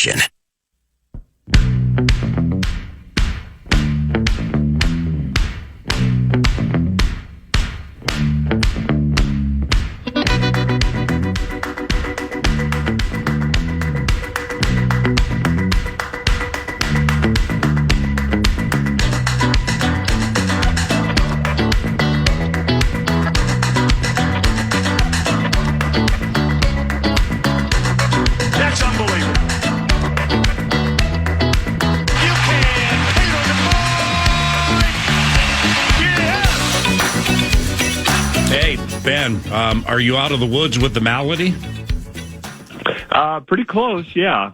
Nation. Ben, are you out of the woods with the malady? Pretty close, yeah.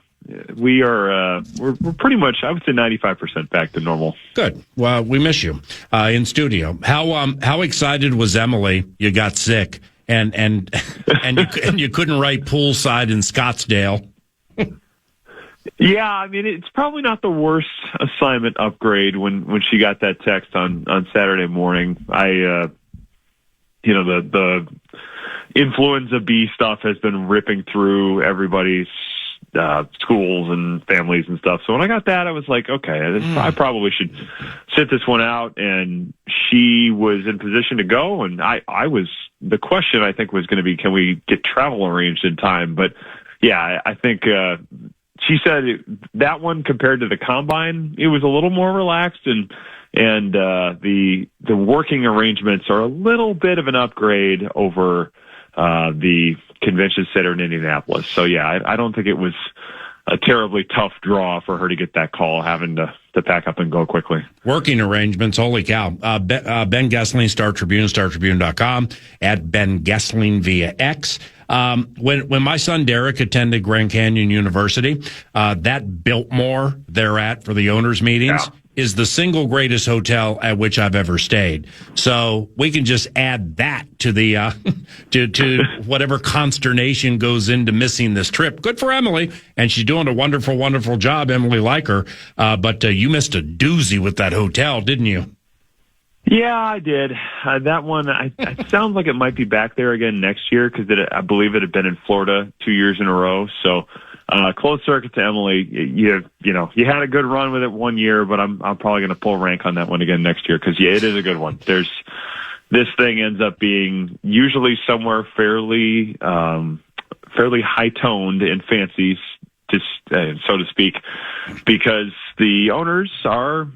We are. We're pretty much, I would say, 95% back to normal. Good. Well, we miss you in studio. How excited was Emily? You got sick, and you couldn't write poolside in Scottsdale. Yeah, I mean, it's probably not the worst assignment upgrade when she got that text on Saturday morning. The influenza B stuff has been ripping through everybody's schools and families and stuff. So when I got that, I was like, okay, I probably should sit this one out. And she was in position to go. And the question I think was going to be, can we get travel arranged in time? But yeah, I think, she said that one compared to the combine, it was a little more relaxed and the working arrangements are a little bit of an upgrade over the convention center in Indianapolis. So yeah, I don't think it was a terribly tough draw for her to get that call, having to pack up and go quickly. Working arrangements, holy cow. Ben Goessling, Star Tribune, StarTribune.com, at Ben Goessling via X. When my son Derek attended Grand Canyon University, that Biltmore they're at for the owners' meetings is the single greatest hotel at which I've ever stayed. So we can just add that to the to whatever consternation goes into missing this trip. Good for Emily, and she's doing a wonderful, wonderful job. Emily like her, but you missed a doozy with that hotel, didn't you? Yeah, I did. That one, it sounds like it might be back there again next year because I believe it had been in Florida 2 years in a row. So, closed circuit to Emily. You had a good run with it 1 year, but I'm probably going to pull rank on that one again next year because it is a good one. This thing ends up being usually somewhere fairly high toned and fancy, so to speak, because the owners are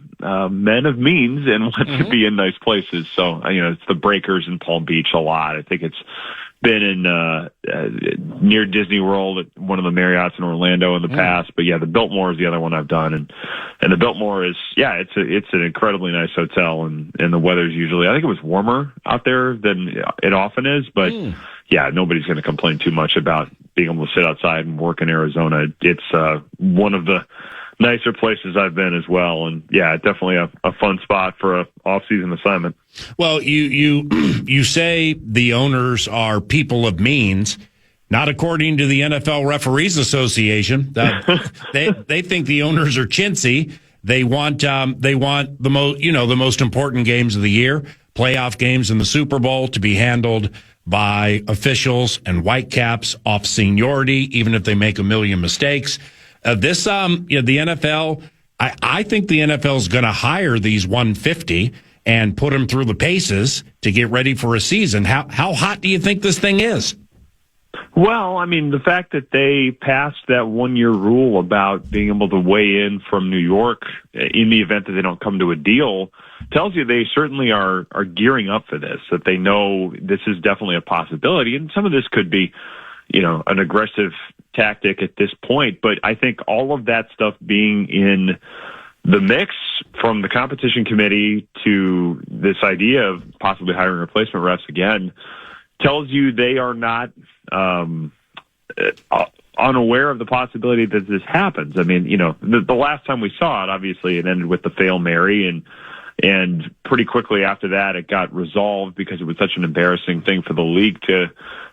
men of means and want to be in nice places. So, it's the Breakers in Palm Beach a lot. I think it's been in near Disney World at one of the Marriotts in Orlando in the past. But yeah, the Biltmore is the other one I've done. And the Biltmore is, it's an incredibly nice hotel. And the weather's usually, I think it was warmer out there than it often is. But yeah, nobody's going to complain too much about being able to sit outside and work in Arizona. It's one of the nicer places I've been as well. And yeah, definitely a fun spot for a off-season assignment. Well, you say the owners are people of means, not according to the NFL Referees Association. They think the owners are chintzy. They want the most important games of the year, playoff games and the Super Bowl, to be handled by officials and whitecaps off seniority, even if they make a million mistakes. The NFL, I think the NFL is going to hire these 150 and put them through the paces to get ready for a season. How hot do you think this thing is? Well, I mean, the fact that they passed that 1 year rule about being able to weigh in from New York in the event that they don't come to a deal tells you they certainly are gearing up for this, that they know this is definitely a possibility. And some of this could be, an aggressive tactic at this point. But I think all of that stuff being in the mix, from the competition committee to this idea of possibly hiring replacement refs again, tells you they are not unaware of the possibility that this happens. I mean, the last time we saw it, obviously it ended with the Fail Mary, and pretty quickly after that it got resolved because it was such an embarrassing thing for the league to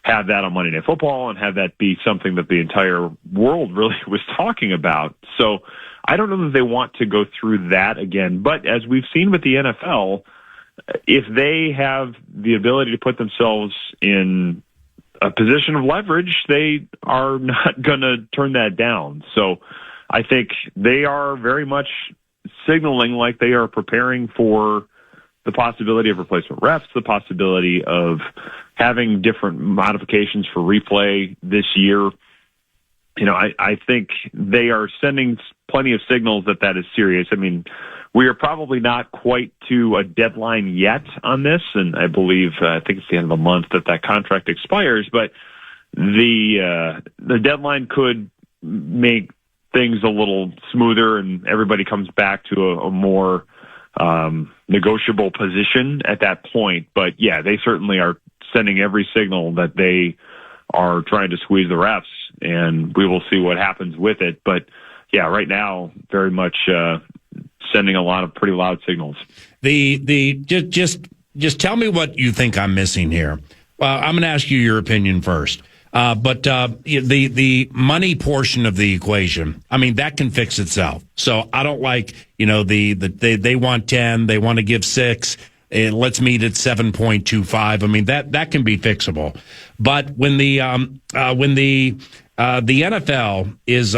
have that on Monday Night Football and have that be something that the entire world really was talking about. So I don't know that they want to go through that again. But as we've seen with the NFL, if they have the ability to put themselves in a position of leverage, they are not going to turn that down. So I think they are very much signaling like they are preparing for the possibility of replacement refs, the possibility of having different modifications for replay this year. I think they are sending plenty of signals that is serious. I mean, we are probably not quite to a deadline yet on this, and I believe I think it's the end of the month that contract expires. But the deadline could make things a little smoother, and everybody comes back to a more negotiable position at that point. But yeah, they certainly are sending every signal that they are trying to squeeze the refs, and we will see what happens with it. But yeah, right now, very much sending a lot of pretty loud signals. Just tell me what you think I'm missing here. I'm going to ask you your opinion first. But the money portion of the equation, I mean, that can fix itself. So I don't like, they want 10, they want to give 6. Let's meet at 7.25. I mean, that can be fixable. But when the NFL is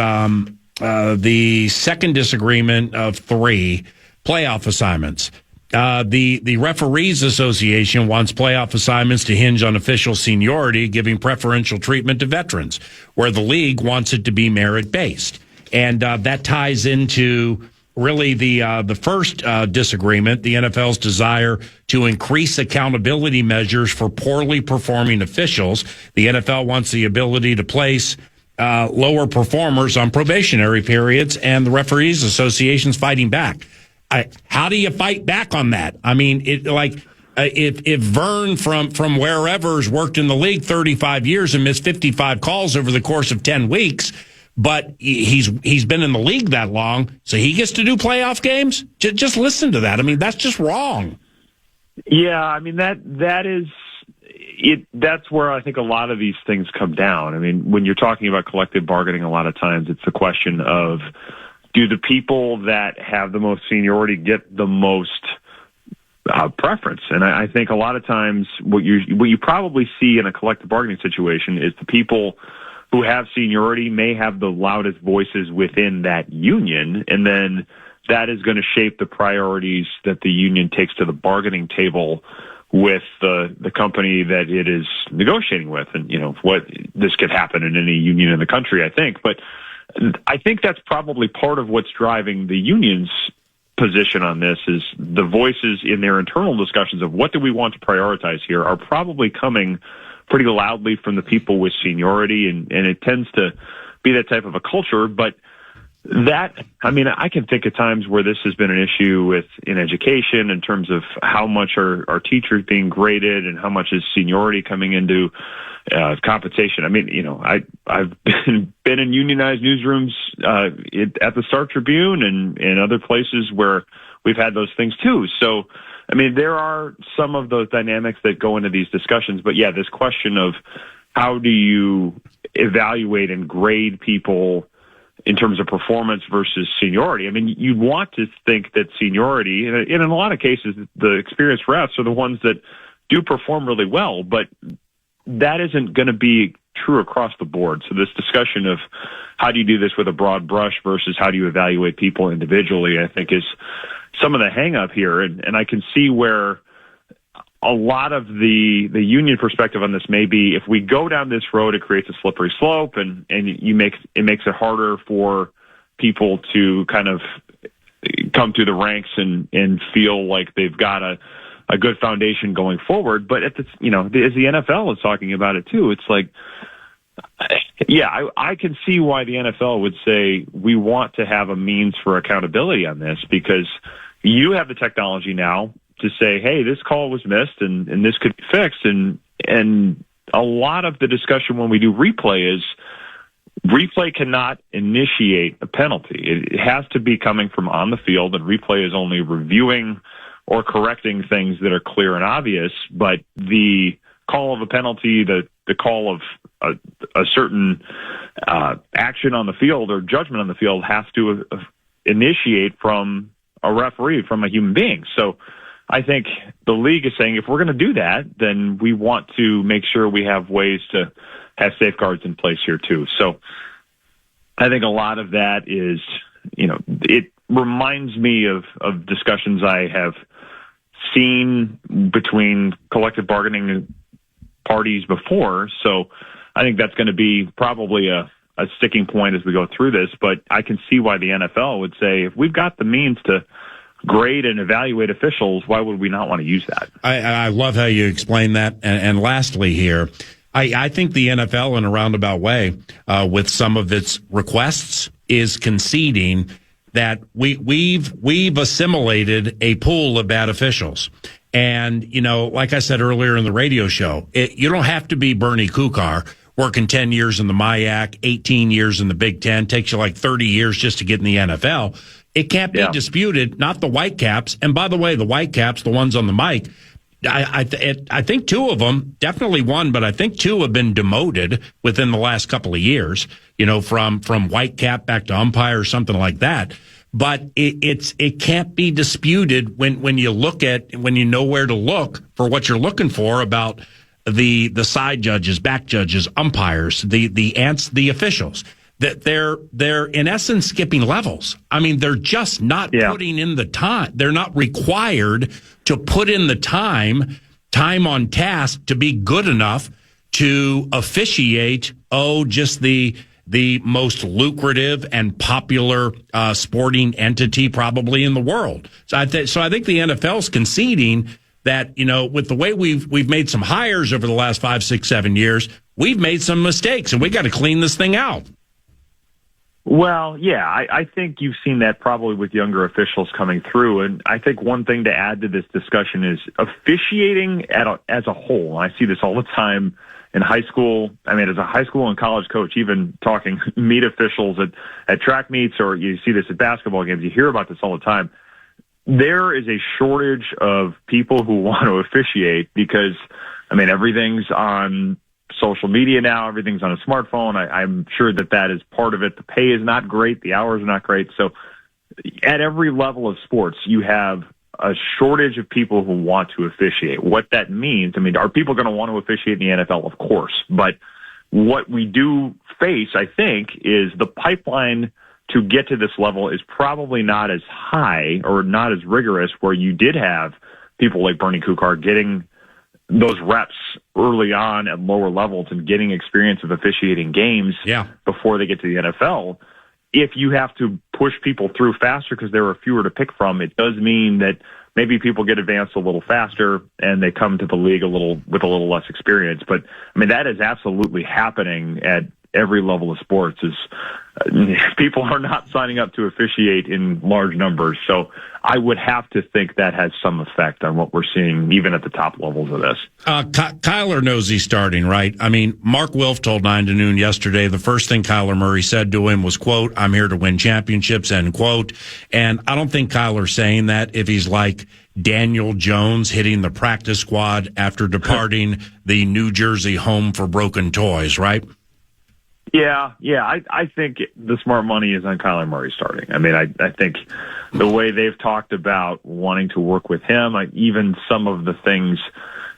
the second disagreement of 3 playoff assignments. The Referees Association wants playoff assignments to hinge on official seniority, giving preferential treatment to veterans, where the league wants it to be merit-based. And that ties into really the first disagreement, the NFL's desire to increase accountability measures for poorly performing officials. The NFL wants the ability to place lower performers on probationary periods, and the Referees Association's fighting back. How do you fight back on that? I mean, if Vern from wherever's worked in the league 35 years and missed 55 calls over the course of 10 weeks, but he's been in the league that long, so he gets to do playoff games? Just listen to that. I mean, that's just wrong. Yeah, I mean, that is it. That's where I think a lot of these things come down. I mean, when you're talking about collective bargaining, a lot of times it's the question of, do the people that have the most seniority get the most preference? And I think a lot of times what you probably see in a collective bargaining situation is the people who have seniority may have the loudest voices within that union, and then that is going to shape the priorities that the union takes to the bargaining table with the company that it is negotiating with. And, what this could happen in any union in the country, I think. But I think that's probably part of what's driving the union's position on this, is the voices in their internal discussions of what do we want to prioritize here are probably coming pretty loudly from the people with seniority, and it tends to be that type of a culture. But I can think of times where this has been an issue in education in terms of how much are teachers being graded and how much is seniority coming into compensation. I mean, I've been in unionized newsrooms at the Star Tribune and other places where we've had those things too. So, I mean, there are some of those dynamics that go into these discussions. But yeah, this question of how do you evaluate and grade people in terms of performance versus seniority? I mean, you'd want to think that seniority, and in a lot of cases, the experienced refs are the ones that do perform really well, but that isn't going to be true across the board. So this discussion of how do you do this with a broad brush versus how do you evaluate people individually, I think is some of the hang up here. And I can see where a lot of the union perspective on this may be, if we go down this road, it creates a slippery slope, and it makes it harder for people to kind of come through the ranks and feel like they've got a good foundation going forward. But as the NFL is talking about it too, it's like, yeah, I can see why the NFL would say we want to have a means for accountability on this, because you have the technology now to say, hey, this call was missed and this could be fixed. And a lot of the discussion when we do replay is replay cannot initiate a penalty. It has to be coming from on the field, and replay is only reviewing or correcting things that are clear and obvious. But the call of a penalty, the call of a certain action on the field or judgment on the field has to initiate from a referee, from a human being. So I think the league is saying, if we're going to do that, then we want to make sure we have ways to have safeguards in place here too. So I think a lot of that is, it reminds me of discussions I have seen between collective bargaining parties before. So I think that's going to be probably a sticking point as we go through this. But I can see why the NFL would say, if we've got the means to grade and evaluate officials, why would we not want to use that? I love how you explain that. And lastly here, I think the NFL, in a roundabout way, with some of its requests, is conceding that we've assimilated a pool of bad officials. And, like I said earlier in the radio show, you don't have to be Bernie Kukar working 10 years in the MIAC, 18 years in the Big Ten, takes you like 30 years just to get in the NFL. It can't be disputed, not the Whitecaps. And by the way, the Whitecaps, the ones on the mic, I think two of them, definitely one, but I think two have been demoted within the last couple of years, from Whitecap back to umpire or something like that. But it can't be disputed when you know where to look for what you're looking for about the side judges, back judges, umpires, the officials. That they're in essence skipping levels. I mean, they're just not putting in the time. They're not required to put in the time on task to be good enough to officiate, just the most lucrative and popular sporting entity probably in the world. So I think the NFL's conceding that, with the way we've made some hires over the last 5, 6, 7 years, we've made some mistakes and we got to clean this thing out. Well, yeah, I think you've seen that probably with younger officials coming through. And I think one thing to add to this discussion is officiating as a whole. I see this all the time in high school. I mean, as a high school and college coach, even talking meet officials at track meets, or you see this at basketball games, you hear about this all the time. There is a shortage of people who want to officiate because, everything's on social media now, everything's on a smartphone. I'm sure that is part of it. The pay is not great. The hours are not great. So at every level of sports, you have a shortage of people who want to officiate. What that means, are people going to want to officiate in the NFL? Of course. But what we do face, I think, is the pipeline to get to this level is probably not as high or not as rigorous, where you did have people like Bernie Kukar getting those reps early on at lower levels and getting experience of officiating games before they get to the NFL. If you have to push people through faster because there are fewer to pick from, it does mean that maybe people get advanced a little faster and they come to the league with a little less experience. But that is absolutely happening at every level of sports. People are not signing up to officiate in large numbers. So I would have to think that has some effect on what we're seeing even at the top levels of this. Kyler knows he's starting, right? Mark Wilf told 9 to Noon yesterday the first thing Kyler Murray said to him was, quote, "I'm here to win championships," end quote. And I don't think Kyler's saying that if he's like Daniel Jones hitting the practice squad after departing the New Jersey home for broken toys, right? Yeah. I think the smart money is on Kyler Murray starting. I think the way they've talked about wanting to work with him, even some of the things,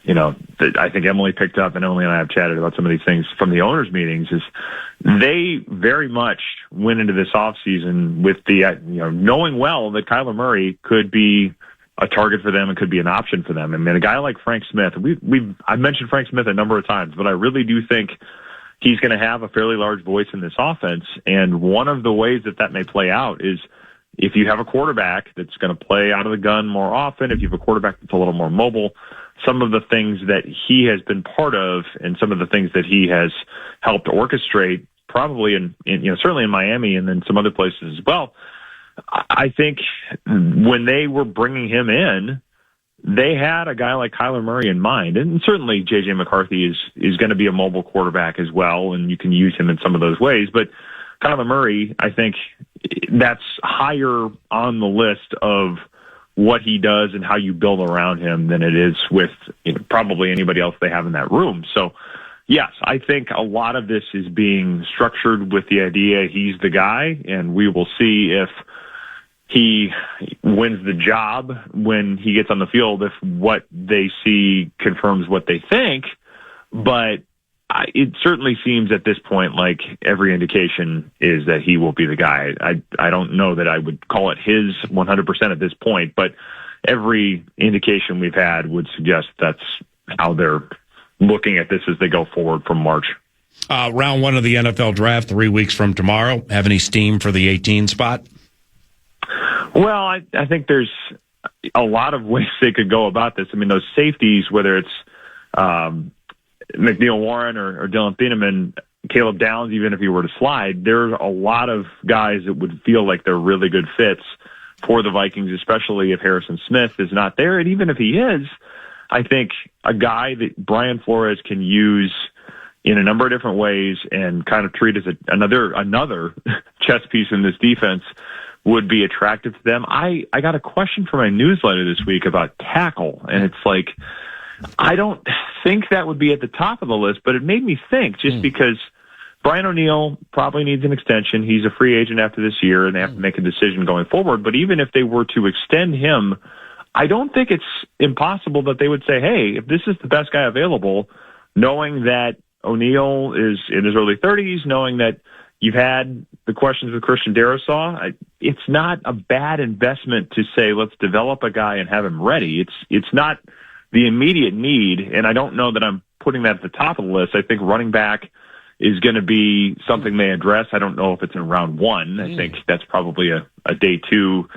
that I think Emily picked up, and Emily and I have chatted about some of these things from the owners' meetings, is they very much went into this offseason with the, knowing well that Kyler Murray could be a target for them and could be an option for them. A guy like Frank Smith, I've mentioned Frank Smith a number of times, but I really do think he's going to have a fairly large voice in this offense. And one of the ways that may play out is if you have a quarterback that's going to play out of the gun more often, if you have a quarterback that's a little more mobile, some of the things that he has been part of and some of the things that he has helped orchestrate, probably certainly in Miami and then some other places as well. I think when they were bringing him in, they had a guy like Kyler Murray in mind, and certainly J.J. McCarthy is going to be a mobile quarterback as well, and you can use him in some of those ways. But Kyler Murray, I think that's higher on the list of what he does and how you build around him than it is with probably anybody else they have in that room. So, yes, I think a lot of this is being structured with the idea he's the guy, and we will see if he wins the job when he gets on the field if what they see confirms what they think. But it certainly seems at this point like every indication is that he will be the guy. I don't know that I would call it his 100% at this point, but every indication we've had would suggest that's how they're looking at this as they go forward from March. Round one of the NFL draft 3 weeks from tomorrow. Have any steam for the 18 spot? Well, I think there's a lot of ways they could go about this. I mean, those safeties, whether it's McNeil Warren or Dylan Thieneman, Caleb Downs, even if he were to slide, there's a lot of guys that would feel like they're really good fits for the Vikings, especially if Harrison Smith is not there. And even if he is, I think a guy that Brian Flores can use in a number of different ways and kind of treat as another chess piece in this defense would be attractive to them. I got a question for my newsletter this week about tackle, and it's like, I don't think that would be at the top of the list, but it made me think just because Brian O'Neill probably needs an extension. He's a free agent after this year, and they have to make a decision going forward. But even if they were to extend him, I don't think it's impossible that they would say, hey, if this is the best guy available, knowing that O'Neill is in his early 30s, knowing that you've had the questions with Christian Darrisaw, it's not a bad investment to say, let's develop a guy and have him ready. It's not the immediate need, and I don't know that I'm putting that at the top of the list. I think running back is going to be something they address. I don't know if it's in round one. I think that's probably a day two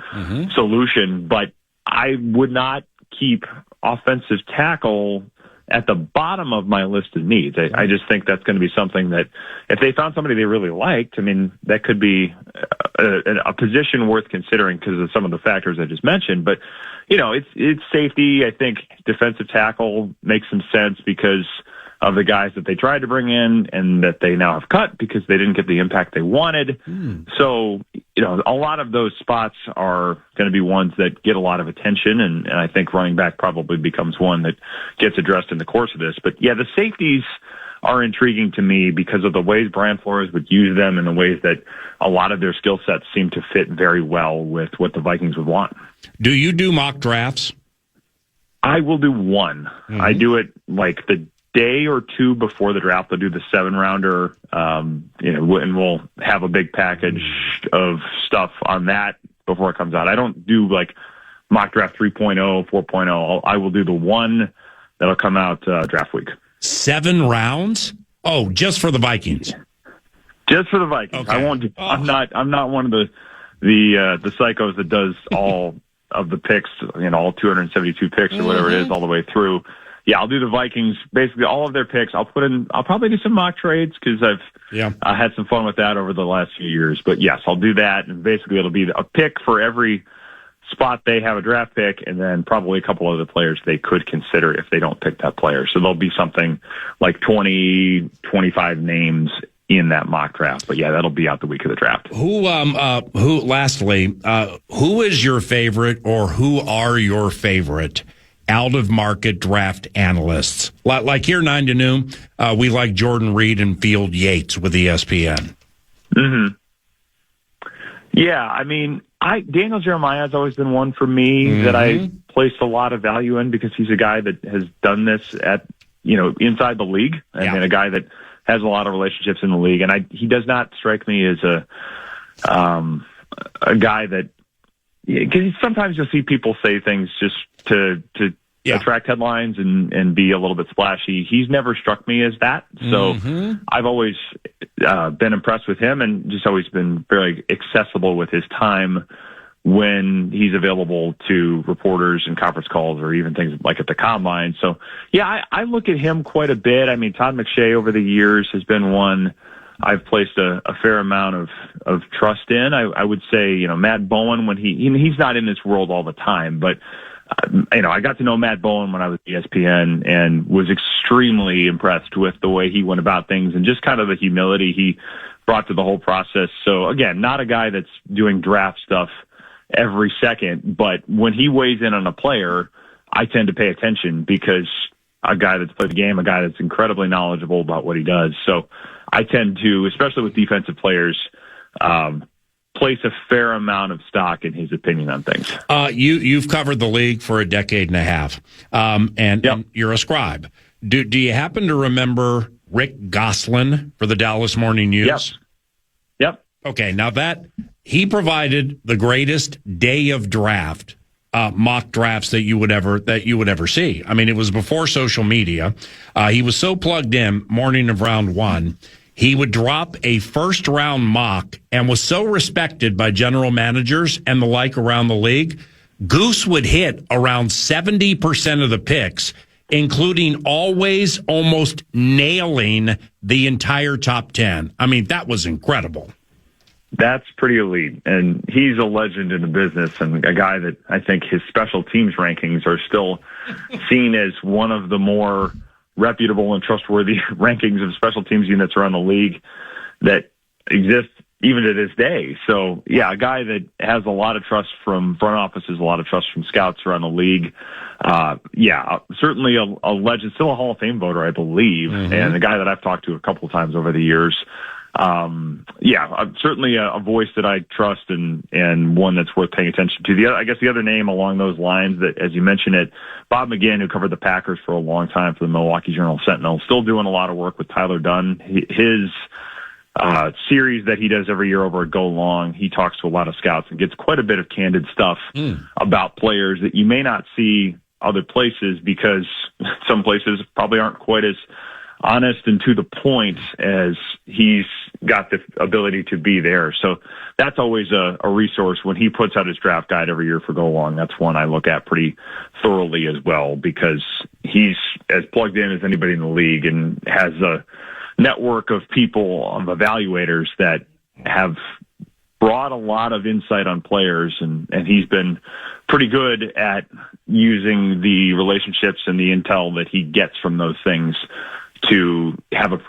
solution, but I would not keep offensive tackle at the bottom of my list of needs. I just think that's going to be something that if they found somebody they really liked, I mean, that could be a position worth considering because of some of the factors I just mentioned. But, you know, it's safety. I think defensive tackle makes some sense because of the guys that they tried to bring in and that they now have cut because they didn't get the impact they wanted. So, you know, a lot of those spots are going to be ones that get a lot of attention, and I think running back probably becomes one that gets addressed in the course of this. But, yeah, the safeties are intriguing to me because of the ways Brian Flores would use them and the ways that a lot of their skill sets seem to fit very well with what the Vikings would want. Do you do mock drafts? I will do one. I do it like the day or two before the draft. I'll do the 7-rounder, you know, and we'll have a big package of stuff on that before it comes out. I don't do like mock draft 3.0, 4.0. I will do the one that'll come out draft week. 7 rounds? Oh, just for the Vikings. Just for the Vikings. Okay. I won't. I'm not one of the psychos that does all of the picks. You know, all 272 picks or whatever it is, all the way through. Yeah, I'll do the Vikings, basically all of their picks. I'll probably do some mock trades because I had some fun with that over the last few years. But yes, I'll do that, and basically it'll be a pick for every spot they have a draft pick, and then probably a couple other players they could consider if they don't pick that player. So there'll be something like 20, 25 names in that mock draft. But yeah, that'll be out the week of the draft. Lastly, who is your favorite, or who are your favorite out-of-market draft analysts? Like here, 9 to noon, we like Jordan Reed and Field Yates with ESPN. Yeah, I mean, Daniel Jeremiah has always been one for me that I placed a lot of value in because he's a guy that has done this at, you know, inside the league, and a guy that has a lot of relationships in the league. And he does not strike me as a guy that, because sometimes you'll see people say things just to attract headlines and be a little bit splashy. He's never struck me as that. So I've always been impressed with him and just always been very accessible with his time when he's available to reporters and conference calls or even things like at the combine. So, yeah, I look at him quite a bit. I mean, Todd McShay over the years has been one I've placed a fair amount of trust in. I would say, you know, Matt Bowen, when he's not in this world all the time, but you know, I got to know Matt Bowen when I was at ESPN and was extremely impressed with the way he went about things and just kind of the humility he brought to the whole process. So again, not a guy that's doing draft stuff every second, but when he weighs in on a player, I tend to pay attention because a guy that's played the game, a guy that's incredibly knowledgeable about what he does. So I tend to, especially with defensive players, place a fair amount of stock in his opinion on things. You've covered the league for a decade and a half, and you're a scribe. Do you happen to remember Rick Goessling for the Dallas Morning News? Yep. Okay, now he provided the greatest day of draft mock drafts that you would ever see. I mean, it was before social media. He was so plugged in morning of round one. He would drop a first round mock and was so respected by general managers and the like around the league. Goose would hit around 70% of the picks, including always almost nailing the entire top 10. I mean, that was incredible. That's pretty elite, and he's a legend in the business and a guy that I think his special teams rankings are still seen as one of the more reputable and trustworthy rankings of special teams units around the league that exist even to this day. So, yeah, a guy that has a lot of trust from front offices, a lot of trust from scouts around the league. Certainly a legend, still a Hall of Fame voter, I believe, and a guy that I've talked to a couple of times over the years. Certainly a voice that I trust and one that's worth paying attention to. I guess the other name along those lines that, as you mentioned it, Bob McGinn, who covered the Packers for a long time for the Milwaukee Journal-Sentinel, still doing a lot of work with Tyler Dunn. His series that he does every year over at Go Long, he talks to a lot of scouts and gets quite a bit of candid stuff about players that you may not see other places because some places probably aren't quite as honest and to the point as he's got the ability to be there. So that's always a resource when he puts out his draft guide every year for Go Long. That's one I look at pretty thoroughly as well because he's as plugged in as anybody in the league and has a network of people, of evaluators that have brought a lot of insight on players, and he's been pretty good at using the relationships and the intel that he gets from those things to have a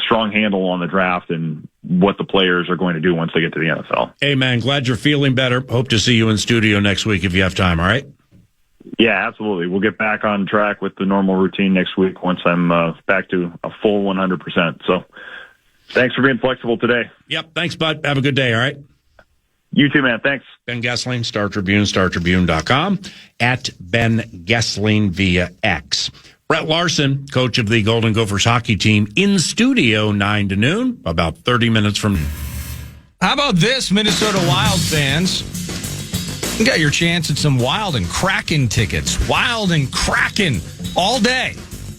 strong handle on the draft and what the players are going to do once they get to the NFL. Hey, man, glad you're feeling better. Hope to see you in studio next week if you have time, all right? Yeah, absolutely. We'll get back on track with the normal routine next week once I'm back to a full 100%. So thanks for being flexible today. Yep, thanks, bud. Have a good day, all right? You too, man. Thanks. Ben Goessling, Star Tribune, StarTribune.com, at Ben Goessling via X. Brett Larson, coach of the Golden Gophers hockey team, in studio 9 to noon, about 30 minutes from now. How about this, Minnesota Wild fans? You got your chance at some Wild and Kraken tickets. Wild and Kraken all day.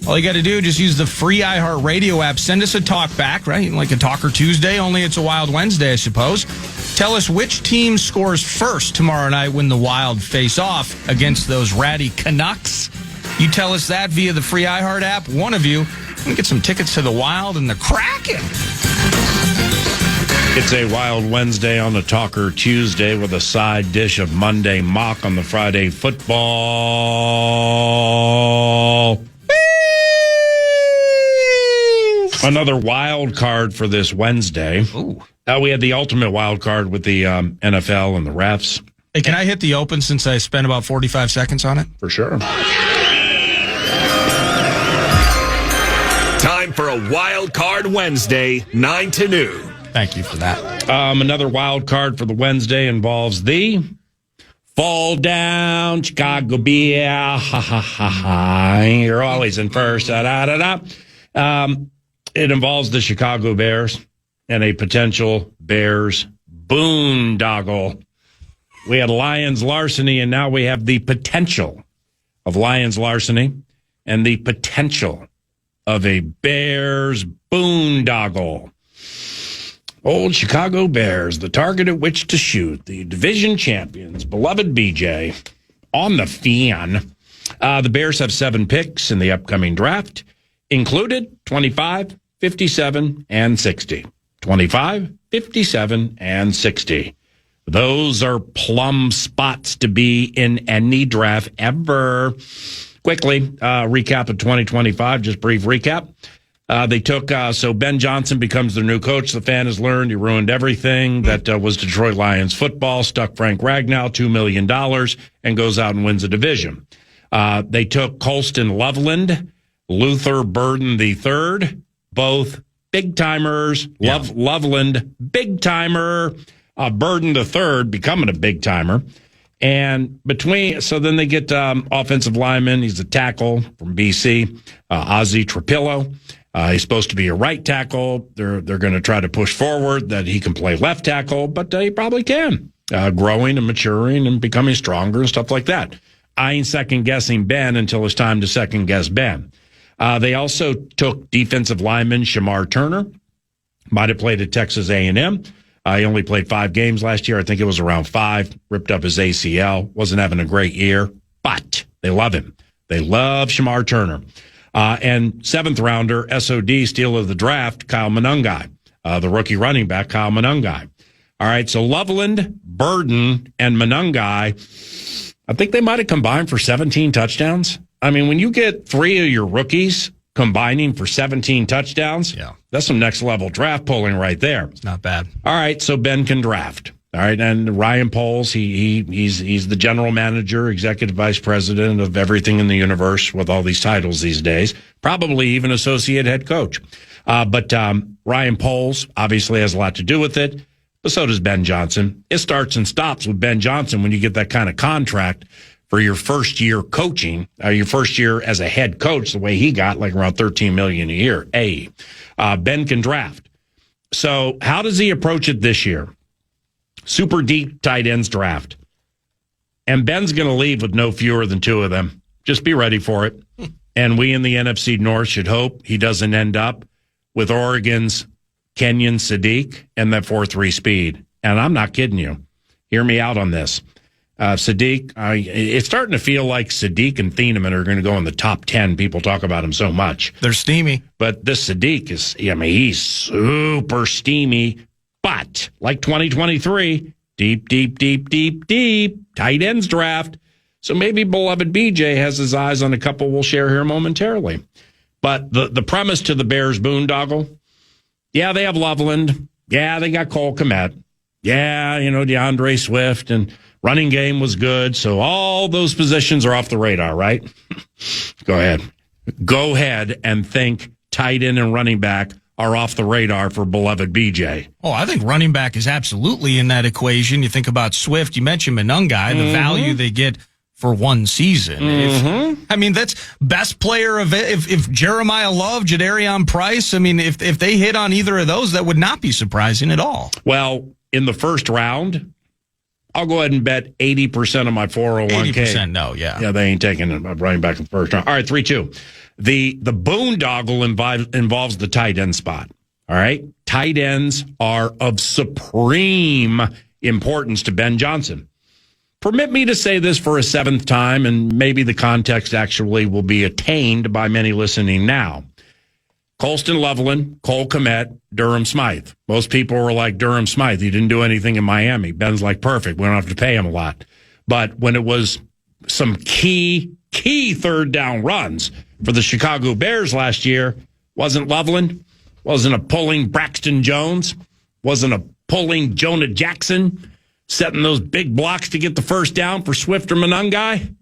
All you got to do is just use the free iHeartRadio app. Send us a talk back, right? Like a Talker Tuesday, only it's a Wild Wednesday, I suppose. Tell us which team scores first tomorrow night when the Wild face off against those ratty Canucks. You tell us that via the free iHeart app. One of you can get some tickets to the Wild and the Kraken. It's a Wild Wednesday on the Talker Tuesday with a side dish of Monday mock on the Friday football. Another wild card for this Wednesday. Ooh. We had the ultimate wild card with the NFL and the refs. Hey, can I hit the open since I spent about 45 seconds on it? For sure. Time for a Wild Card Wednesday, 9 to noon. Thank you for that. Another wild card for the Wednesday involves the fall down Chicago Bear. Ha, ha, ha, ha. You're always in first. Da, da, da, da. It involves the Chicago Bears and a potential Bears boondoggle. We had Lions larceny, and now we have the potential of Lions larceny and the potential of a Bears boondoggle. Old Chicago Bears, the target at which to shoot, the division champions, beloved BJ, on the fan. The Bears have 7 picks in the upcoming draft, included 25, 57, and 60. 25, 57, and 60. Those are plum spots to be in any draft ever. Quickly, recap of 2025, just brief recap. They took, so Ben Johnson becomes their new coach. The fan has learned he ruined everything that was Detroit Lions football, stuck Frank Ragnow $2 million, and goes out and wins a division. They took Colston Loveland, Luther Burden III, both big-timers. Yeah. Loveland, big-timer. Burden III becoming a big-timer. And so then they get offensive lineman. He's a tackle from BC, Ozzie Trapillo. He's supposed to be a right tackle. They're going to try to push forward that he can play left tackle, but he probably can. Growing and maturing and becoming stronger and stuff like that. I ain't second-guessing Ben until it's time to second-guess Ben. They also took defensive lineman Shamar Turner. Might have played at Texas A&M. He only played 5 games last year. I think it was around 5. Ripped up his ACL. Wasn't having a great year, but they love him. They love Shamar Turner. And 7th rounder, SOD, steal of the draft, Kyle Monangai. The rookie running back, Kyle Monangai. All right, so Loveland, Burden, and Monangai, I think they might have combined for 17 touchdowns. I mean, when you get 3 of your rookies combining for 17 touchdowns, that's some next-level draft polling right there. It's not bad. All right, so Ben can draft. All right, and Ryan Poles, he's the general manager, executive vice president of everything in the universe with all these titles these days, probably even associate head coach. But Ryan Poles obviously has a lot to do with it, but so does Ben Johnson. It starts and stops with Ben Johnson when you get that kind of contract for your first year coaching, your first year as a head coach, the way he got, like around $13 million a year. Ben can draft. So how does he approach it this year? Super deep tight ends draft. And Ben's going to leave with no fewer than 2 of them. Just be ready for it. And we in the NFC North should hope he doesn't end up with Oregon's Kenyon Sadiq and that 4.3 speed. And I'm not kidding you. Hear me out on this. Sadiq, it's starting to feel like Sadiq and Thieneman are going to go in the top 10. People talk about him so much. They're steamy. But this Sadiq he's super steamy. But like 2023, deep tight ends draft. So maybe beloved BJ has his eyes on a couple we'll share here momentarily. But the premise to the Bears boondoggle, they have Loveland. Yeah, they got Cole Kmet. Yeah, DeAndre Swift and running game was good. So all those positions are off the radar, right? Go ahead and think tight end and running back are off the radar for beloved BJ. Oh, I think running back is absolutely in that equation. You think about Swift, you mentioned Monangai, the value they get for one season. That's best player of it. If Jeremiah Love, Jadarian Price, if they hit on either of those, that would not be surprising at all. Well, in the first round, I'll go ahead and bet 80% of my 401k. 80% no, yeah. Yeah, they ain't taking a running back in the first round. All right, 3-2. The boondoggle involves the tight end spot. All right? Tight ends are of supreme importance to Ben Johnson. Permit me to say this for a 7th time, and maybe the context actually will be attained by many listening now. Colston Loveland, Cole Kmet, Durham Smythe. Most people were like, Durham Smythe, he didn't do anything in Miami. Ben's like, perfect. We don't have to pay him a lot. But when it was some key 3rd down runs for the Chicago Bears last year, wasn't Loveland, wasn't a pulling Braxton Jones, wasn't a pulling Jonah Jackson, setting those big blocks to get the first down for Swift or Monangai.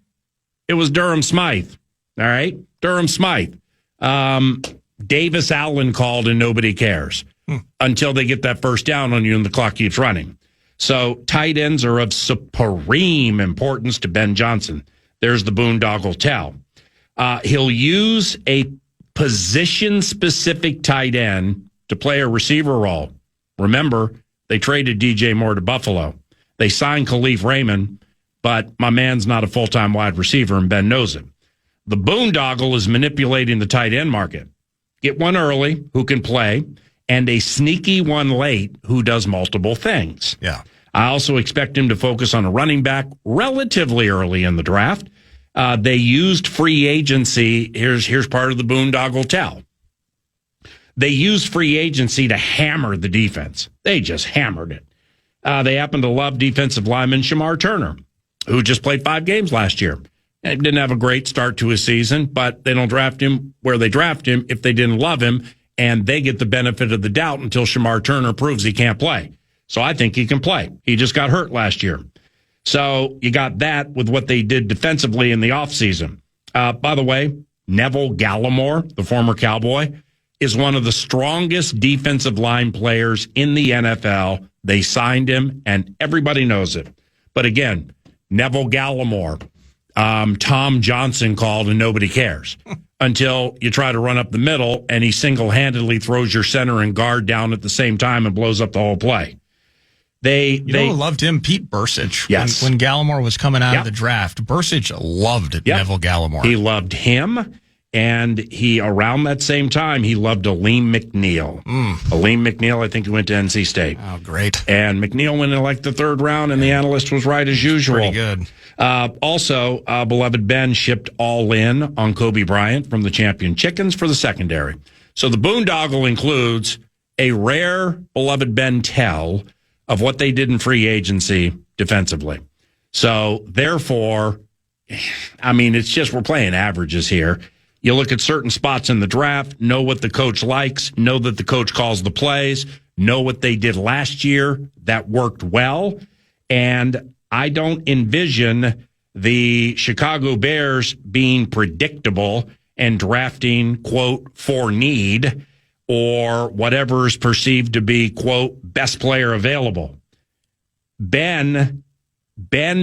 It was Durham Smythe. All right? Durham Smythe. Davis Allen called and nobody cares until they get that first down on you and the clock keeps running. So tight ends are of supreme importance to Ben Johnson. There's the boondoggle tell. He'll use a position-specific tight end to play a receiver role. Remember, they traded DJ Moore to Buffalo. They signed Khalif Raymond, but my man's not a full-time wide receiver, and Ben knows it. The boondoggle is manipulating the tight end market. Get one early who can play, and a sneaky one late who does multiple things. Yeah. I also expect him to focus on a running back relatively early in the draft. They used free agency. Here's part of the boondoggle tell. They used free agency to hammer the defense. They just hammered it. They happen to love defensive lineman Shamar Turner, who just played 5 games last year. And didn't have a great start to his season, but they don't draft him where they draft him if they didn't love him, and they get the benefit of the doubt until Shamar Turner proves he can't play. So I think he can play. He just got hurt last year. So you got that with what they did defensively in the offseason. By the way, Neville Gallimore, the former Cowboy, is one of the strongest defensive line players in the NFL. They signed him, and everybody knows it. But again, Neville Gallimore, Tom Johnson called and nobody cares until you try to run up the middle and he single-handedly throws your center and guard down at the same time and blows up the whole play. They loved him, Pete Bursich. Yes. When Gallimore was coming out of the draft, Bursich loved Neville Gallimore. He loved him. And around that same time, he loved Aleem McNeil. Aleem McNeil, I think he went to NC State. Oh, great. And McNeil went in like the third round, and the analyst was right as usual. Pretty good. Also, beloved Ben shipped all in on Kobe Bryant from the Champion Chickens for the secondary. So the boondoggle includes a rare beloved Ben tell of what they did in free agency defensively. So, therefore, I mean, it's just we're playing averages here. You look at certain spots in the draft, know what the coach likes, know that the coach calls the plays, know what they did last year that worked well. And I don't envision the Chicago Bears being predictable and drafting, quote, for need or whatever is perceived to be, quote, best player available. Ben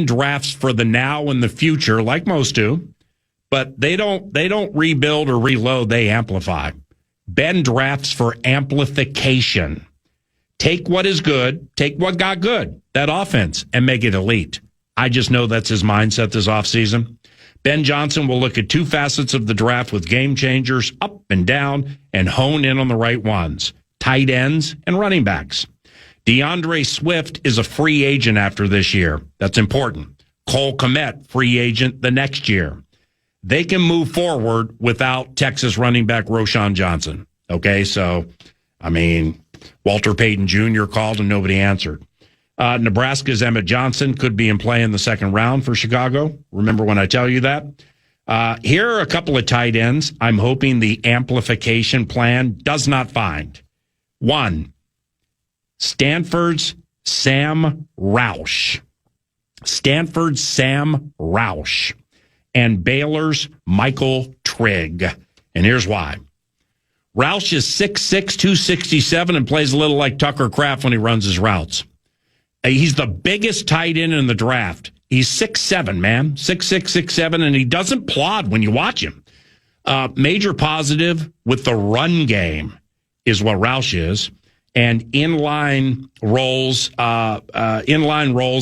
drafts for the now and the future, like most do. But they don't rebuild or reload, they amplify. Ben drafts for amplification. Take what is good, take what got good, that offense, and make it elite. I just know that's his mindset this offseason. Ben Johnson will look at two facets of the draft with game changers up and down and hone in on the right ones, tight ends and running backs. DeAndre Swift is a free agent after this year. That's important. Cole Kmet, free agent the next year. They can move forward without Texas running back Roschon Johnson. Okay, so, I mean, Walter Payton Jr. called and nobody answered. Nebraska's Emmett Johnson could be in play in the second round for Chicago. Remember when I tell you that? Here are a couple of tight ends I'm hoping the amplification plan does not find. One, Stanford's Sam Roush. And Baylor's Michael Trigg. And here's why. Roush is 6'6", 267, and plays a little like Tucker Kraft when he runs his routes. He's the biggest tight end in the draft. He's 6'7", man. 6'6", 6'7", and he doesn't plod when you watch him. Major positive with the run game is what Roush is. And inline roles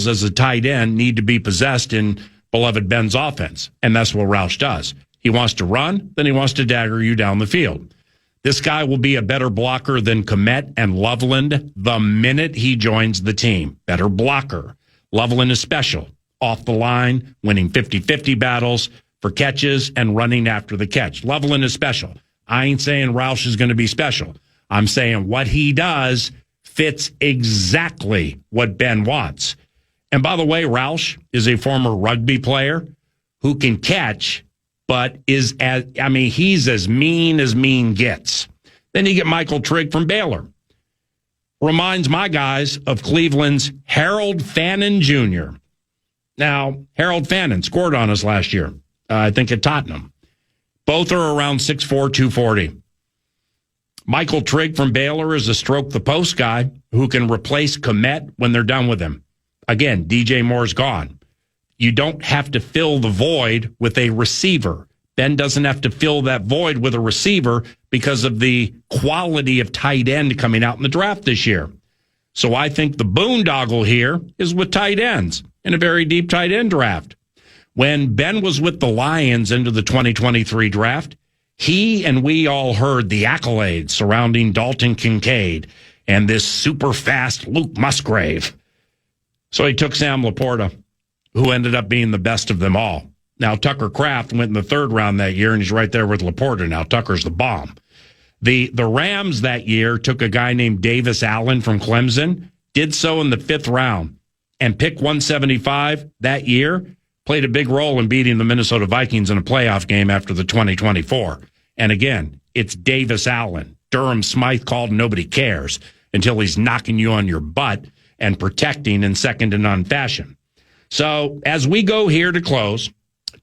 as a tight end need to be possessed in beloved Ben's offense. And that's what Roush does. He wants to run, then he wants to dagger you down the field. This guy will be a better blocker than Kmet and Loveland the minute he joins the team. Better blocker. Loveland is special. Off the line, winning 50-50 battles for catches and running after the catch. Loveland is special. I ain't saying Roush is going to be special. I'm saying what he does fits exactly what Ben wants. And by the way, Roush is a former rugby player who can catch, but he's as mean gets. Then you get Michael Trigg from Baylor. Reminds my guys of Cleveland's Harold Fannin Jr. Now, Harold Fannin scored on us last year, I think at Tottenham. Both are around 6'4", 240. Michael Trigg from Baylor is a stroke the post guy who can replace Kmet when they're done with him. Again, DJ Moore's gone. You don't have to fill the void with a receiver. Ben doesn't have to fill that void with a receiver because of the quality of tight end coming out in the draft this year. So I think the boondoggle here is with tight ends in a very deep tight end draft. When Ben was with the Lions into the 2023 draft, he and we all heard the accolades surrounding Dalton Kincaid and this super fast Luke Musgrave. So he took Sam Laporta, who ended up being the best of them all. Now, Tucker Kraft went in the third round that year, and he's right there with Laporta now. Tucker's the bomb. The Rams that year took a guy named Davis Allen from Clemson, did so in the fifth round, and pick 175 that year played a big role in beating the Minnesota Vikings in a playoff game after the 2024. And again, it's Davis Allen. Durham Smythe called, nobody cares until he's knocking you on your butt and protecting in second to none fashion. So as we go here to close,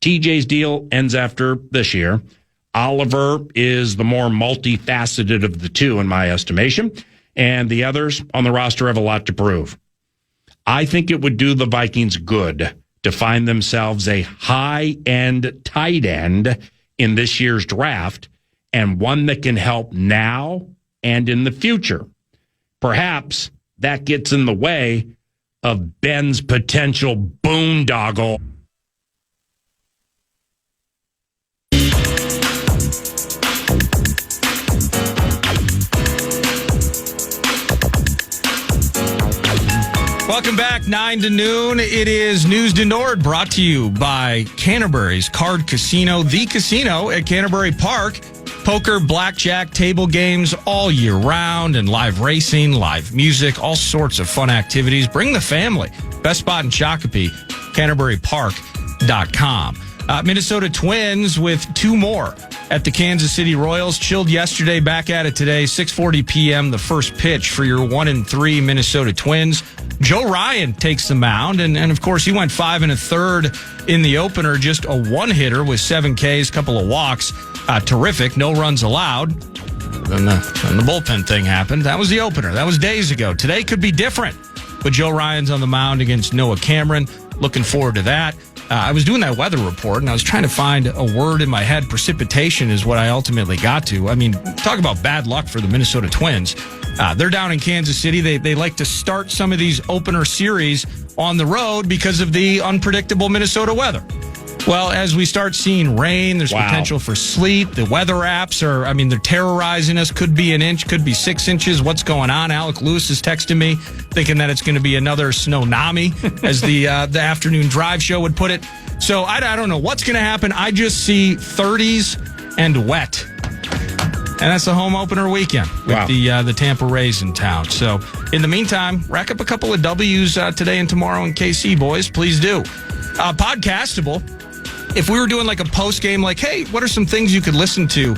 TJ's deal ends after this year. Oliver is the more multifaceted of the two, in my estimation, and the others on the roster have a lot to prove. I think it would do the Vikings good to find themselves a high-end tight end in this year's draft, and one that can help now and in the future. Perhaps that gets in the way of Ben's potential boondoggle. Welcome back, 9 to noon. It is News du Nord, brought to you by Canterbury's Card Casino, the casino at Canterbury Park. Poker, blackjack, table games all year round, and live racing, live music, all sorts of fun activities. Bring the family. Best spot in Shakopee, CanterburyPark.com. Minnesota Twins with 2 more at the Kansas City Royals. Chilled yesterday, back at it today, 6:40 p.m., the first pitch for your 1-3 Minnesota Twins. Joe Ryan takes the mound, and of course, he went 5 1/3 in the opener, just a one-hitter with 7 Ks, couple of walks. Terrific, no runs allowed. Then the bullpen thing happened. That was the opener. That was days ago. Today could be different, but Joe Ryan's on the mound against Noah Cameron. Looking forward to that. I was doing that weather report, and I was trying to find a word in my head. Precipitation is what I ultimately got to. I mean, talk about bad luck for the Minnesota Twins. They're down in Kansas City. They like to start some of these opener series on the road because of the unpredictable Minnesota weather. Well, as we start seeing rain, there's potential for sleet. The weather apps they're terrorizing us. Could be an inch, could be 6 inches. What's going on? Alec Lewis is texting me, thinking that it's going to be another snow-nami, as the afternoon drive show would put it. So I don't know what's going to happen. I just see 30s and wet. And that's the home opener weekend with the Tampa Rays in town. So in the meantime, rack up a couple of W's today and tomorrow in KC, boys. Please do. Podcastable. If we were doing like a post game, like, hey, what are some things you could listen to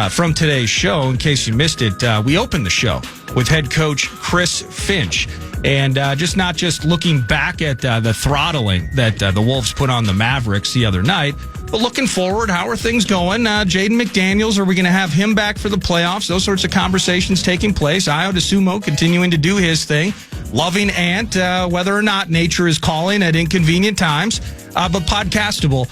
from today's show? In case you missed it, we opened the show with head coach Chris Finch. And not just looking back at the throttling that the Wolves put on the Mavericks the other night, but looking forward, how are things going? Jaden McDaniels, are we going to have him back for the playoffs? Those sorts of conversations taking place. Ayo DeSumo continuing to do his thing. Loving Ant, whether or not nature is calling at inconvenient times. But podcastable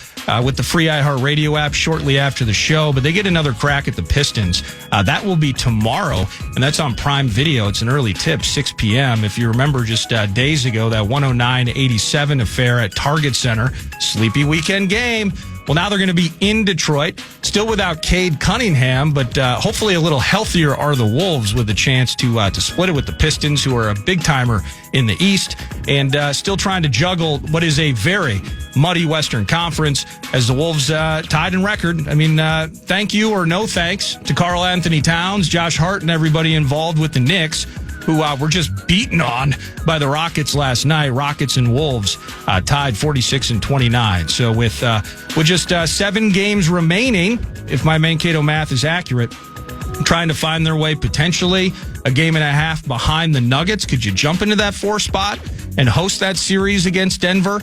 with the free iHeartRadio app shortly after the show. But they get another crack at the Pistons. That will be tomorrow, and that's on Prime Video. It's an early tip, 6 p.m. If you remember just days ago, that 109-87 affair at Target Center, sleepy weekend game. Well, now they're going to be in Detroit, still without Cade Cunningham, but hopefully a little healthier are the Wolves with a chance to split it with the Pistons, who are a big-timer in the East, and still trying to juggle what is a very muddy Western Conference as the Wolves tied in record. I mean, thank you or no thanks to Karl Anthony Towns, Josh Hart, and everybody involved with the Knicks, who were just beaten on by the Rockets last night. Rockets and Wolves tied 46-29. So with just 7 games remaining, if my Mankato math is accurate, trying to find their way potentially a game and a half behind the Nuggets. Could you jump into that 4 spot and host that series against Denver?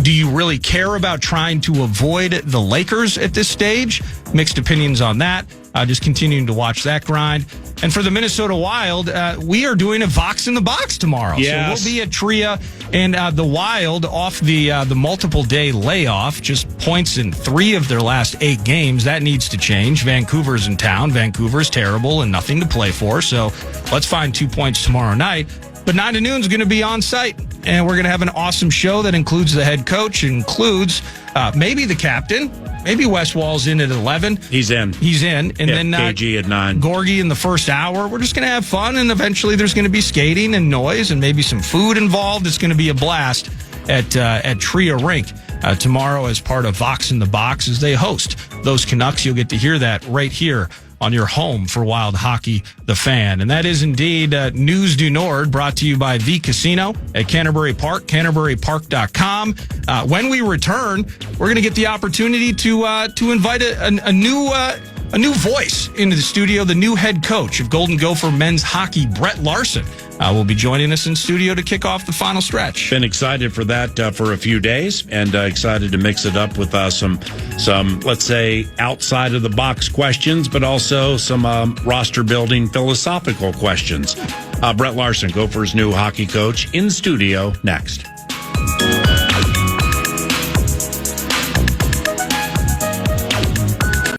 Do you really care about trying to avoid the Lakers at this stage? Mixed opinions on that. Just continuing to watch that grind. And for the Minnesota Wild, we are doing a Vox in the Box tomorrow. Yes. So we'll be at Tria, and the Wild off the multiple-day layoff, just points in 3 of their last 8 games. That needs to change. Vancouver's in town. Vancouver's terrible and nothing to play for. So let's find 2 points tomorrow night. But 9 to noon is going to be on site, and we're going to have an awesome show that includes the head coach, includes maybe the captain. Maybe Wes Wall's in at 11. He's in. And then KG at 9. Gorgie in the first hour. We're just going to have fun, and eventually there's going to be skating and noise and maybe some food involved. It's going to be a blast at Tria Rink tomorrow as part of Vox in the Box as they host those Canucks. You'll get to hear that right here on your home for Wild Hockey, the Fan. And that is indeed News du Nord, brought to you by The Casino at Canterbury Park, CanterburyPark.com. When we return, we're going to get the opportunity to invite a new voice into the studio, the new head coach of Golden Gopher men's hockey, Brett Larson. Will be joining us in studio to kick off the final stretch. Been excited for that for a few days, and excited to mix it up with some let's say outside of the box questions, but also some roster building philosophical questions. Brett Larson, Gophers' new hockey coach, in studio next.